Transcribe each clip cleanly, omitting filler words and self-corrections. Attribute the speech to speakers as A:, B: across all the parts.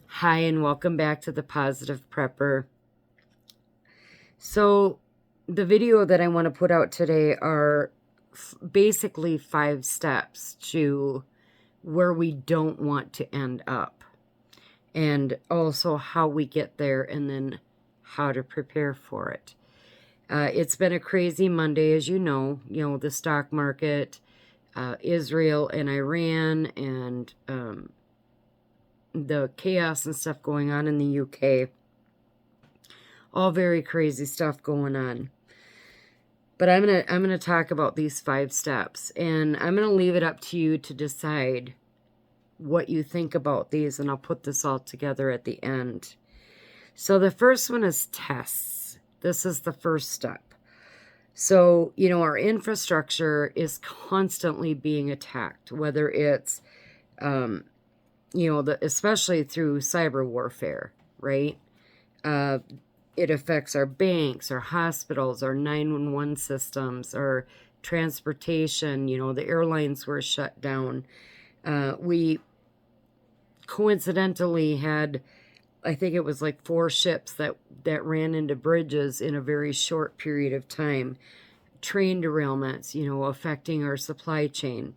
A: Hi, and welcome back to the Positive Prepper. So, the video that I want to put out today are basically 5 steps to where we don't want to end up, and also how we get there, and then how to prepare for it. It's been a crazy Monday, as you know, the stock market, Israel and Iran, and the chaos and stuff going on in the UK. All very crazy stuff going on. But I'm gonna talk about these 5 steps, and I'm gonna leave it up to you to decide what you think about these, and I'll put this all together at the end. So the first one is tests. This is the first step. So, our infrastructure is constantly being attacked, whether it's especially through cyber warfare, right? It affects our banks, our hospitals, our 911 systems, our transportation. The airlines were shut down. We coincidentally had, I think it was like 4 ships that ran into bridges in a very short period of time. Train derailments, affecting our supply chain.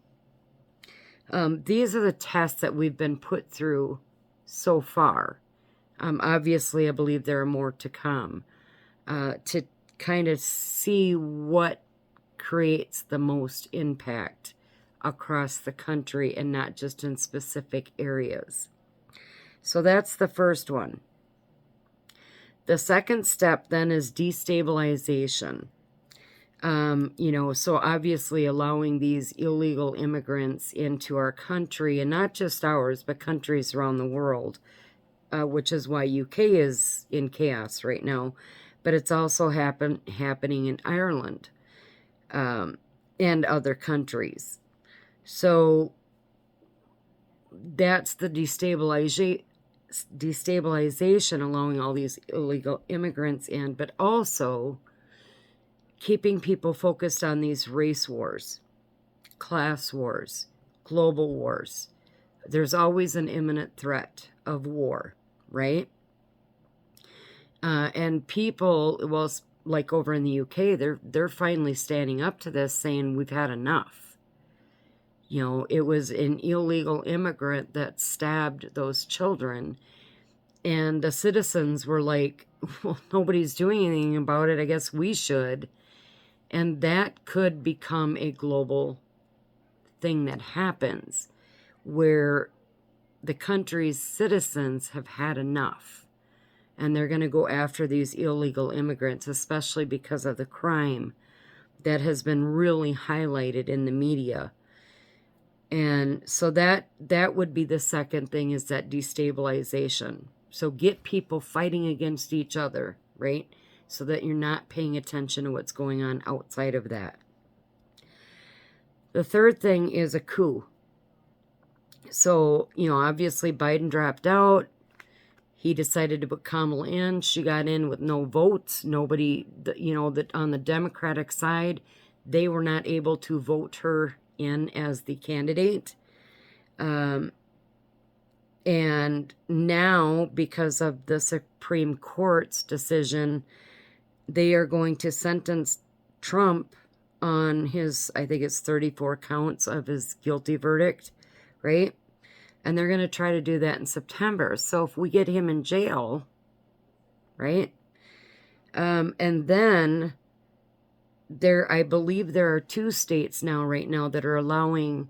A: These are the tests that we've been put through so far. Obviously, I believe there are more to come, to kind of see what creates the most impact across the country and not just in specific areas. So that's the first one. The second step then is destabilization. So obviously allowing these illegal immigrants into our country, and not just ours, but countries around the world, which is why UK is in chaos right now. But it's also happening in Ireland and other countries. So that's the destabilization, allowing all these illegal immigrants in, but also keeping people focused on these race wars, class wars, global wars. There's always an imminent threat of war, right? And people, well, like over in the UK, they're finally standing up to this, saying we've had enough. It was an illegal immigrant that stabbed those children, and the citizens were like, well, nobody's doing anything about it, I guess we should. And that could become a global thing that happens, where the country's citizens have had enough, and they're going to go after these illegal immigrants, especially because of the crime that has been really highlighted in the media. And so that would be the second thing, is that destabilization. So get people fighting against each other, right? So that you're not paying attention to what's going on outside of that. The third thing is a coup. So, obviously Biden dropped out. He decided to put Kamala in. She got in with no votes. Nobody, that on the Democratic side, they were not able to vote her in as the candidate. And now, because of the Supreme Court's decision, they are going to sentence Trump on his, I think it's 34 counts of his guilty verdict, right? And they're going to try to do that in September. So if we get him in jail, right? And then I believe there are 2 states right now that are allowing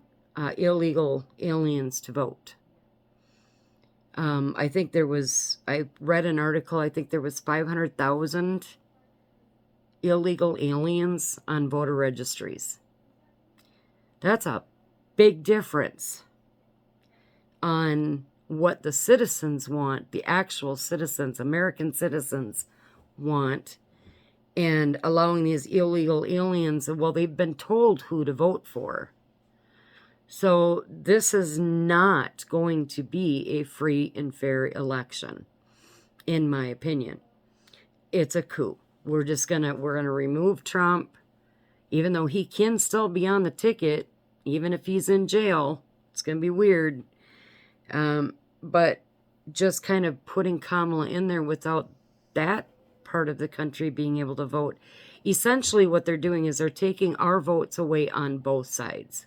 A: illegal aliens to vote. I think I read an article, I think there was 500,000 illegal aliens on voter registries. That's a big difference on what the citizens want, the actual citizens, American citizens want, and allowing these illegal aliens, well, they've been told who to vote for. So this is not going to be a free and fair election, in my opinion. It's a coup. We're gonna remove Trump, even though he can still be on the ticket, even if he's in jail. It's gonna be weird. but just kind of putting Kamala in there without that part of the country being able to vote. Essentially, what they're doing is they're taking our votes away on both sides.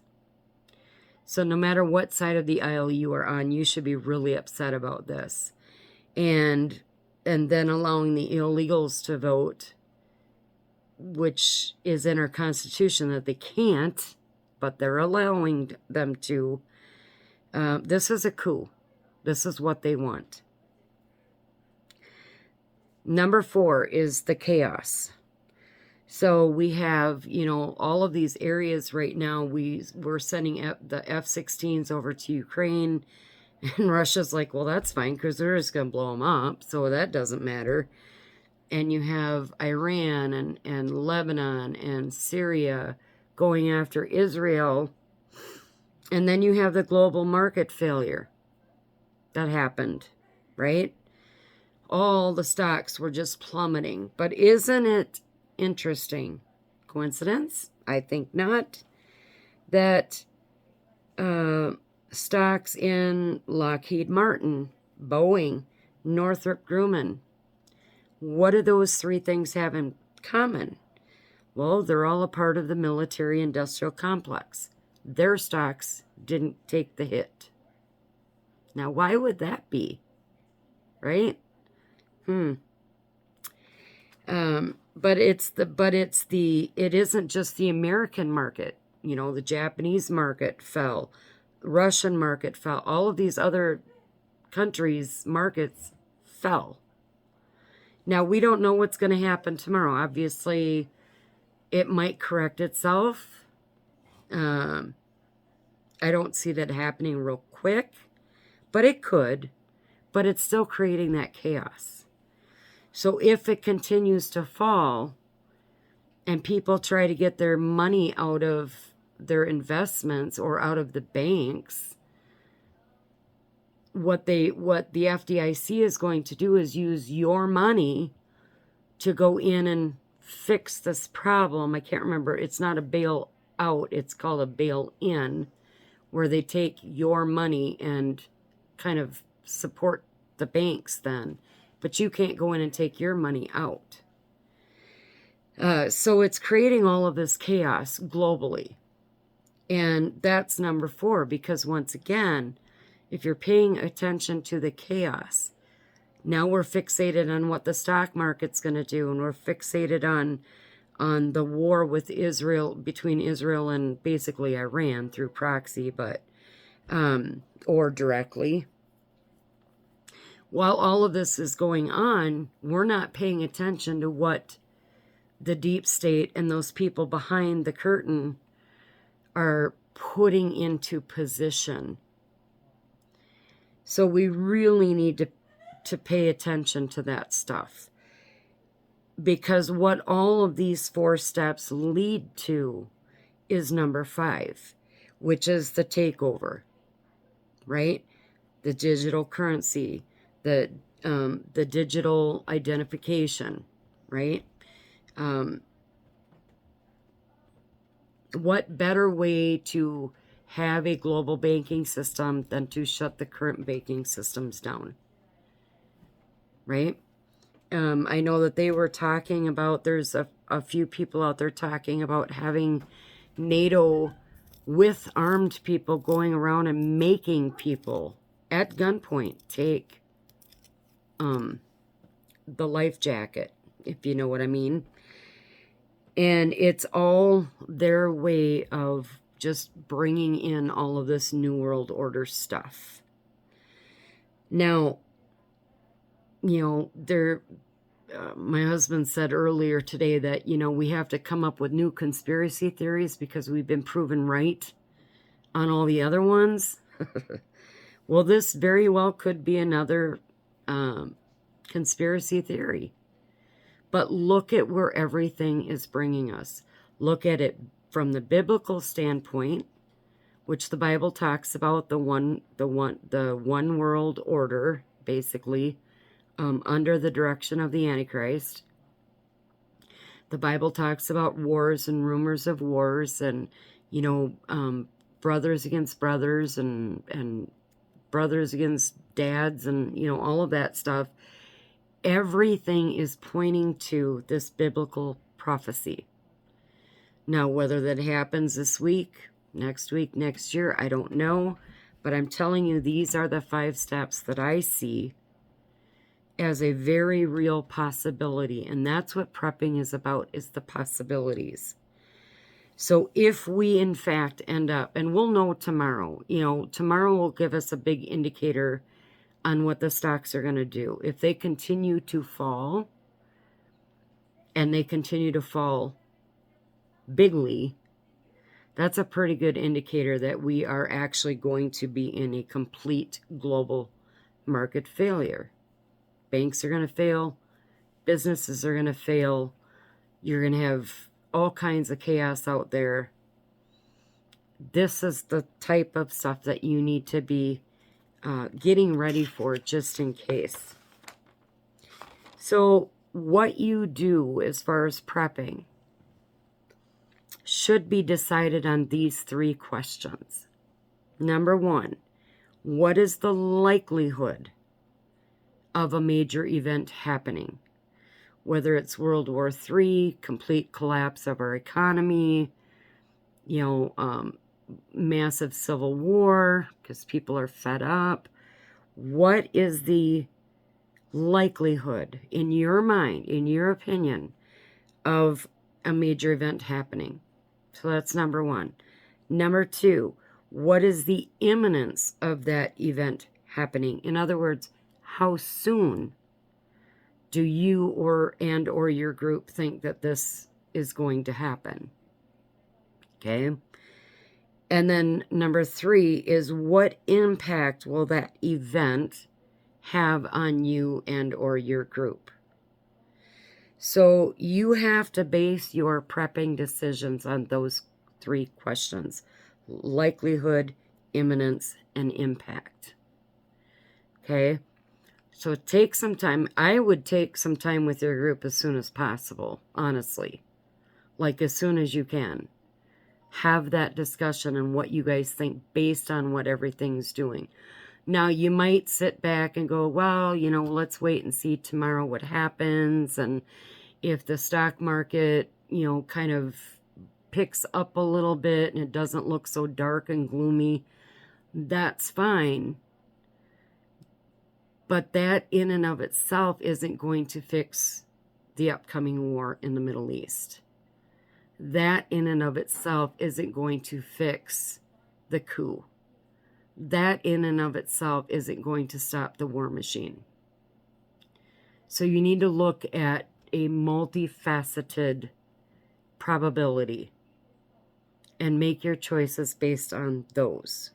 A: So no matter what side of the aisle you are on, you should be really upset about this. And then allowing the illegals to vote, which is in our Constitution that they can't, but they're allowing them to. This is a coup. This is what they want. Number 4 is the chaos. So we have, all of these areas right now. We're sending the F-16s over to Ukraine, and Russia's like, well, that's fine because they're just going to blow them up, so that doesn't matter. And you have Iran and Lebanon and Syria going after Israel. And then you have the global market failure that happened, right? All the stocks were just plummeting. But isn't it interesting? Coincidence? I think not. That stocks in Lockheed Martin, Boeing, Northrop Grumman, what do those 3 things have in common? Well, they're all a part of the military-industrial complex. Their stocks didn't take the hit. Now, why would that be? Right? But it isn't just the American market. The Japanese market fell, Russian market fell, all of these other countries' markets fell. Now, we don't know what's going to happen tomorrow. Obviously, it might correct itself. I don't see that happening real quick, but it could. But it's still creating that chaos. So if it continues to fall and people try to get their money out of their investments or out of the banks, what the FDIC is going to do is use your money to go in and fix this problem. I can't remember. It's not a bail out. It's called a bail in, where they take your money and kind of support the banks then. But you can't go in and take your money out. So it's creating all of this chaos globally. And that's number 4, because once again, if you're paying attention to the chaos, now we're fixated on what the stock market's going to do, and we're fixated on the war with Israel, between Israel and basically Iran through proxy, but or directly. While all of this is going on, we're not paying attention to what the deep state and those people behind the curtain are putting into position. So we really need to pay attention to that stuff. Because what all of these 4 steps lead to is number 5, which is the takeover, right? The digital currency, the digital identification, right? What better way to have a global banking system than to shut the current banking systems down, right? I know that they were talking about, there's a few people out there talking about having NATO with armed people going around and making people at gunpoint take the life jacket, if you know what I mean. And it's all their way of just bringing in all of this New World Order stuff. Now, my husband said earlier today that, we have to come up with new conspiracy theories because we've been proven right on all the other ones. Well, this very well could be another conspiracy theory. But look at where everything is bringing us. Look at it from the biblical standpoint, which the Bible talks about the one world order, basically, under the direction of the Antichrist. The Bible talks about wars and rumors of wars, and brothers against brothers, and brothers against dads and, all of that stuff. Everything is pointing to this biblical prophecy. Now, whether that happens this week, next year, I don't know. But I'm telling you, these are the 5 steps that I see as a very real possibility. And that's what prepping is about, is the possibilities. So if we, in fact, end up, and we'll know tomorrow, tomorrow will give us a big indicator on what the stocks are going to do. If they continue to fall, and they continue to fall bigly, that's a pretty good indicator that we are actually going to be in a complete global market failure. Banks are going to fail. Businesses are going to fail. You're going to have all kinds of chaos out there. This is the type of stuff that you need to be getting ready for, just in case. So what you do as far as prepping should be decided on these 3 questions. Number 1, what is the likelihood of a major event happening? Whether it's World War III, complete collapse of our economy, massive civil war because people are fed up. What is the likelihood, in your mind, in your opinion, of a major event happening? So that's number 1. Number 2, what is the imminence of that event happening? In other words, how soon do you or your group think that this is going to happen? Okay. And then number 3 is, what impact will that event have on you and or your group? So you have to base your prepping decisions on those 3 questions: likelihood, imminence, and impact. Okay? So take some time. I would take some time with your group as soon as possible, honestly. Like as soon as you can. Have that discussion on what you guys think based on what everything's doing. Now, you might sit back and go, well, let's wait and see tomorrow what happens. And if the stock market, kind of picks up a little bit and it doesn't look so dark and gloomy, that's fine. But that in and of itself isn't going to fix the upcoming war in the Middle East. That in and of itself isn't going to fix the coup. That in and of itself isn't going to stop the war machine. So you need to look at a multifaceted probability and make your choices based on those.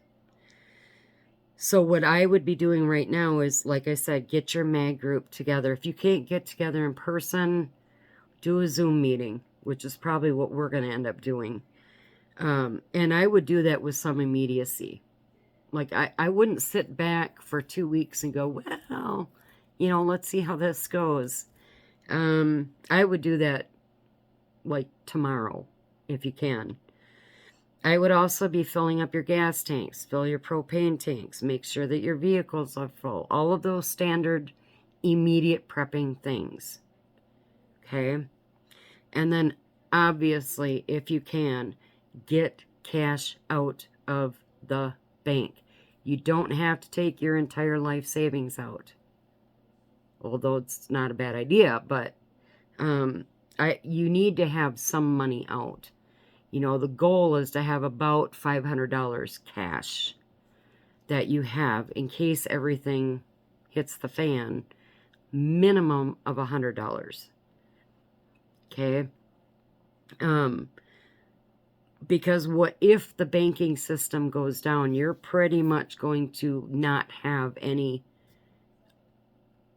A: So what I would be doing right now is, like I said, get your MAG group together. If you can't get together in person, do a Zoom meeting, which is probably what we're going to end up doing. And I would do that with some immediacy. Like, I wouldn't sit back for 2 weeks and go, well, let's see how this goes. I would do that, like, tomorrow, if you can. I would also be filling up your gas tanks, fill your propane tanks, make sure that your vehicles are full. All of those standard, immediate prepping things. Okay? And then, obviously, if you can, get cash out of the bank. You don't have to take your entire life savings out. Although it's not a bad idea, but you need to have some money out. The goal is to have about $500 cash that you have in case everything hits the fan. Minimum of $100. Okay? Because what if the banking system goes down? You're pretty much going to not have any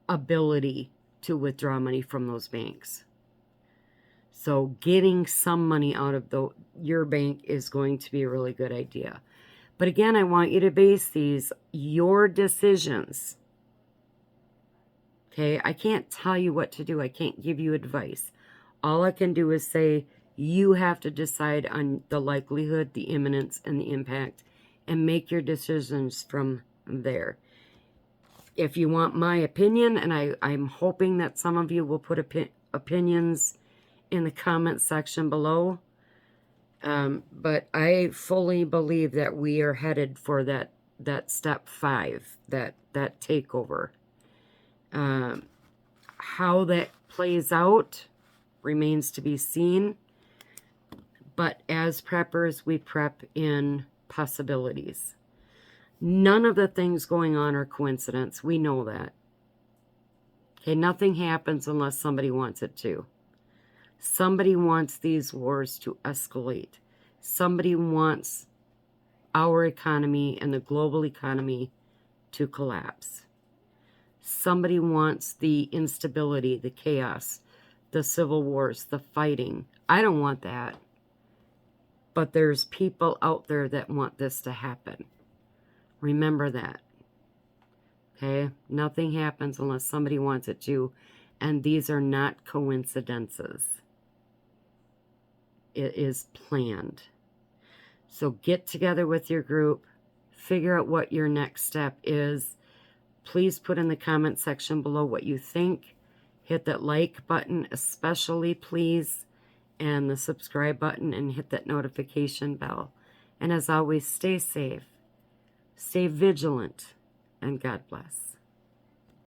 A: ability to withdraw money from those banks. So getting some money out of your bank is going to be a really good idea. But again, I want you to base these your decisions. Okay? I can't tell you what to do. I can't give you advice. All I can do is say you have to decide on the likelihood, the imminence, and the impact, and make your decisions from there. If you want my opinion, and I'm hoping that some of you will put opinions in the comment section below, but I fully believe that we are headed for that step 5, that takeover. How that plays out remains to be seen. But as preppers, we prep in possibilities. None of the things going on are coincidence. We know that. Okay, nothing happens unless somebody wants it to. Somebody wants these wars to escalate. Somebody wants our economy and the global economy to collapse. Somebody wants the instability, the chaos, the civil wars, the fighting. I don't want that. But there's people out there that want this to happen. Remember that. Okay? Nothing happens unless somebody wants it to. And these are not coincidences. It is planned. So get together with your group. Figure out what your next step is. Please put in the comment section below what you think. Hit that like button, especially please, and the subscribe button, and hit that notification bell. And as always, stay safe, stay vigilant, and God bless.